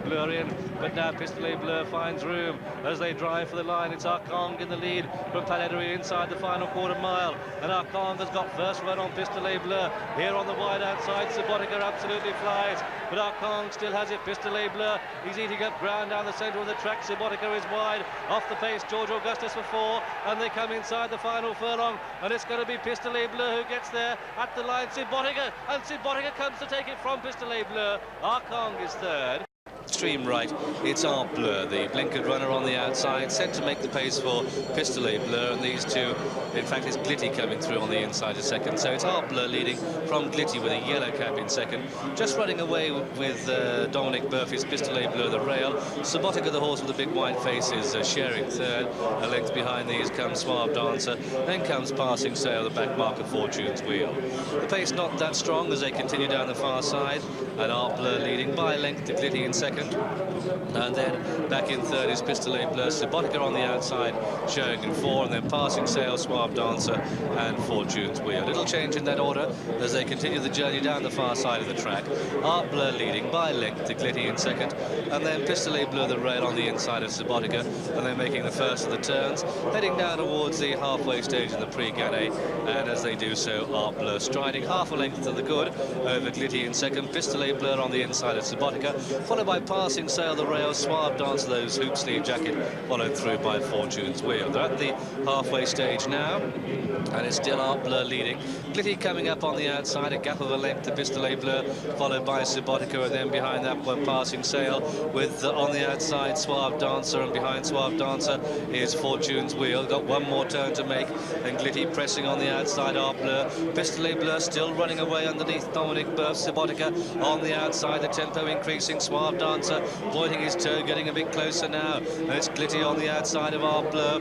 Bleu in, but now Pistolet Bleu finds room as they drive for the line. It's Arkong in the lead from Paladri inside the final quarter mile, and Arkong has got first run on Pistolet Bleu. Here on the wide outside, Subotica absolutely flies, but Arkong still has it. Pistolet Bleu, he's eating up ground down the centre of the track. Subotica is wide, off the pace, George Augustus for 4, and they come inside the final furlong, and it's going to be Pistolet Bleu who gets there at the line. Subotica, and Subotica comes to take it from Pistolet Bleu. Arkong is third. Extreme right, it's Art Bleu, the blinkered runner on the outside, set to make the pace for Pistolet Bleu, and these two, in fact, it's Glitty coming through on the inside a second. So it's Art Bleu leading from Glitty with a yellow cap in second. Just running away with Dominic Murphy's Pistolet Bleu, the rail. Subotica, the horse with the big white face, is sharing third. A length behind these comes Suave Dancer, then comes Passing Sail, the back mark of Fortune's Wheel. The pace not that strong as they continue down the far side, and Art Bleu leading by a length to Glitty in second. And then back in third is Pistolet Bleu. Subotica on the outside showing in 4, and then Passing Sail, Suave Dancer and Fortune's Wheel. Little change in that order as they continue the journey down the far side of the track. Art Bleu leading by a length to Glitty in second, and then Pistolet Bleu, the rail on the inside of Subotica, and then making the first of the turns, heading down towards the halfway stage in the Prix Ganay, and as they do so, Art Bleu striding half a length to the good over Glitty in second. Pistolet Bleu on the inside of Subotica, followed by Passing Sail, the rail, Suave Dancer, those hoop sleeve jacket, followed through by Fortune's Wheel. They're at the halfway stage now, and it's still Art Bleu leading. Glitty coming up on the outside, a gap of a length to Pistolet Bleu, followed by Subotica, and then behind that one Passing Sail, with on the outside Suave Dancer, and behind Suave Dancer is Fortune's Wheel. Got one more turn to make, and Glitty pressing on the outside, Art Bleu. Pistolet Bleu still running away underneath Dominic Murphy. Subotica on the outside, the tempo increasing. Suave Dancer pointing his toe, getting a bit closer now. And it's Glitty on the outside of Art Bleu.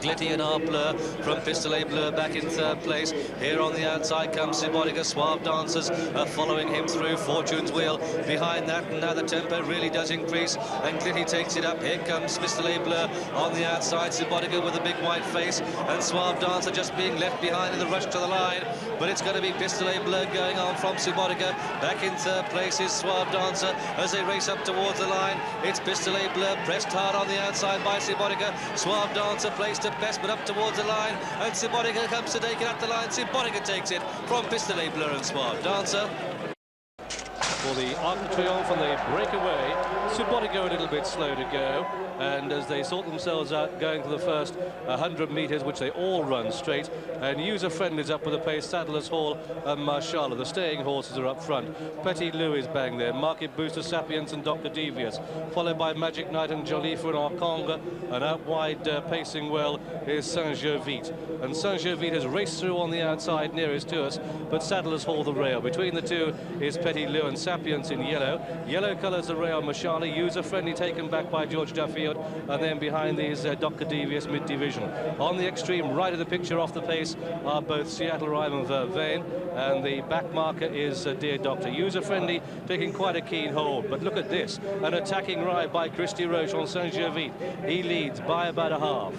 Glitty and Art Bleu from Pistolet Bleu back in third place. Here on the outside comes Subotica. Suave Dancers following him through. Fortune's Wheel behind that, and now the tempo really does increase, and Glitty takes it up. Here comes Pistolet Bleu on the outside. Subotica with a big white face, and Suave Dancer just being left behind in the rush to the line. But it's going to be Pistolet Bleu going on from Subotica. Back in third place is Suave Dancer as they race up towards the line. It's Pistolet Bleu pressed hard on the outside by Subotica. Suave Dancer placed at best, but up towards the line, and Subotica comes to take it up the line. Subotica takes it from Pistolet Bleu and Suave Dancer. For the Arc de Triomphe, and they break away. Subotica a little bit slow to go, and as they sort themselves out going for the first 100 metres, which they all run straight, and User Friend is up with a pace. Sadler's Hall and Marshala, the staying horses, are up front. Petit Lou is bang there, Market Booster, Sapiens and Dr. Devious, followed by Magic Knight and Jolifa and Arkonga, and out wide pacing well is Saint-Gervais. And Saint-Gervais has raced through on the outside nearest to us, but Sadler's Hall the rail. Between the two is Petit Lou and Sapiens in yellow. Yellow colours the rail, Marshala. User Friendly taken back by George Duffield, and then behind these Dr. Devious mid-division. On the extreme right of the picture off the pace are both Seattle Rhyme and Vervain, and the back marker is Dear Doctor. User Friendly taking quite a keen hold, but look at this, an attacking ride by Christy Roche on Saint-Gervais. He leads by about a half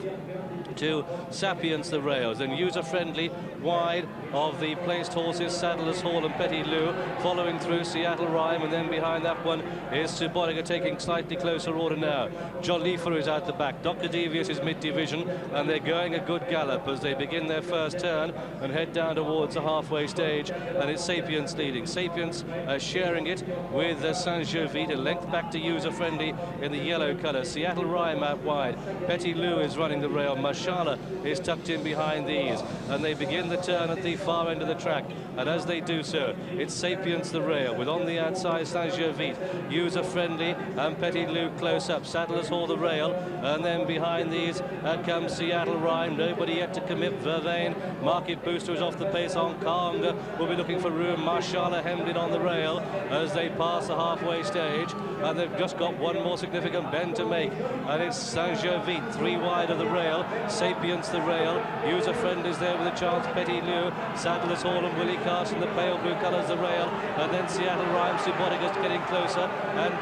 to Sapiens the rails, and User Friendly wide of the placed horses Sadler's Hall and Petit Lou, following through Seattle Rhyme, and then behind that one is Subotica taking slightly closer order now. Jolifa is out the back, Dr. Devious is mid-division, and they're going a good gallop as they begin their first turn and head down towards the halfway stage, and it's Sapiens leading. Sapiens sharing it with Saint-Gervais, a length back to User Friendly in the yellow colour. Seattle Rhyme out wide, Petit Lou is running the rail, Marshala is tucked in behind these, and they begin the turn at the far end of the track, and as they do so, it's Sapiens the rail with on the outside Saint-Gervais, User Friendly and Petit Lou close up, Sadler's Hall the rail, and then behind these comes Seattle Rhyme, nobody yet to commit. Vervain, Market Booster is off the pace. On Kong will be looking for room. Marshala hemmed in on the rail as they pass the halfway stage, and they've just got one more significant bend to make, and it's Saint-Gervais three wide of the rail, Sapiens the rail, User Friend is there with a chance, Petit Lou, Sadler's Hall and Willie Carson, the pale blue colours the rail, and then Seattle Rhyme. Subotica's getting closer, and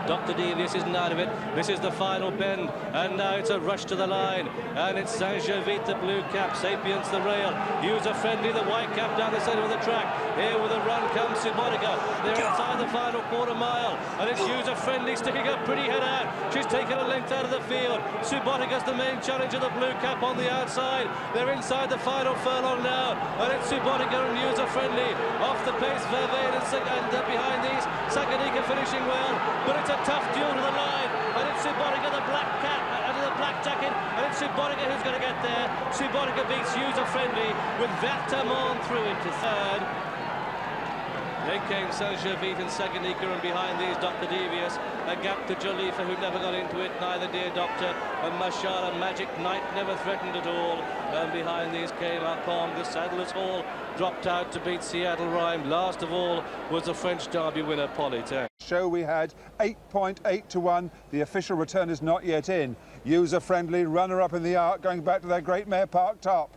Dr. Devious isn't out of it. This is the final bend, and now it's a rush to the line, and it's Saint-Gervais the blue cap, Sapiens the rail, User Friendly the white cap down the centre of the track. Here with a run comes Subotica. They're inside the final quarter mile, and it's User Friendly sticking a pretty head out. She's taken a length out of the field. Subotica's the main challenger, the blue cap on the outside. They're inside the final furlong now, and it's Subotica and User Friendly off the pace. Vervain and behind these, Saganika finishing well, but it's a tough duel to the line, and it's Subotica, the black cap, under the black jacket, and it's Subotica who's going to get there. Subotica beats User Friendly with Vertamont through into third. Then came Saint-Gervais and Saganika, and behind these Dr. Devious, a gap to Jalifa who never got into it, neither did Doctor, and Mashala Magic Knight never threatened at all, and behind these came Arcong, the Saddlers Hall dropped out to beat Seattle Rhyme. Last of all was the French Derby winner Polytech. Show we had 8.8 to 1. The official return is not yet in. User Friendly, runner-up in the Arc, going back to their great mare Park Top.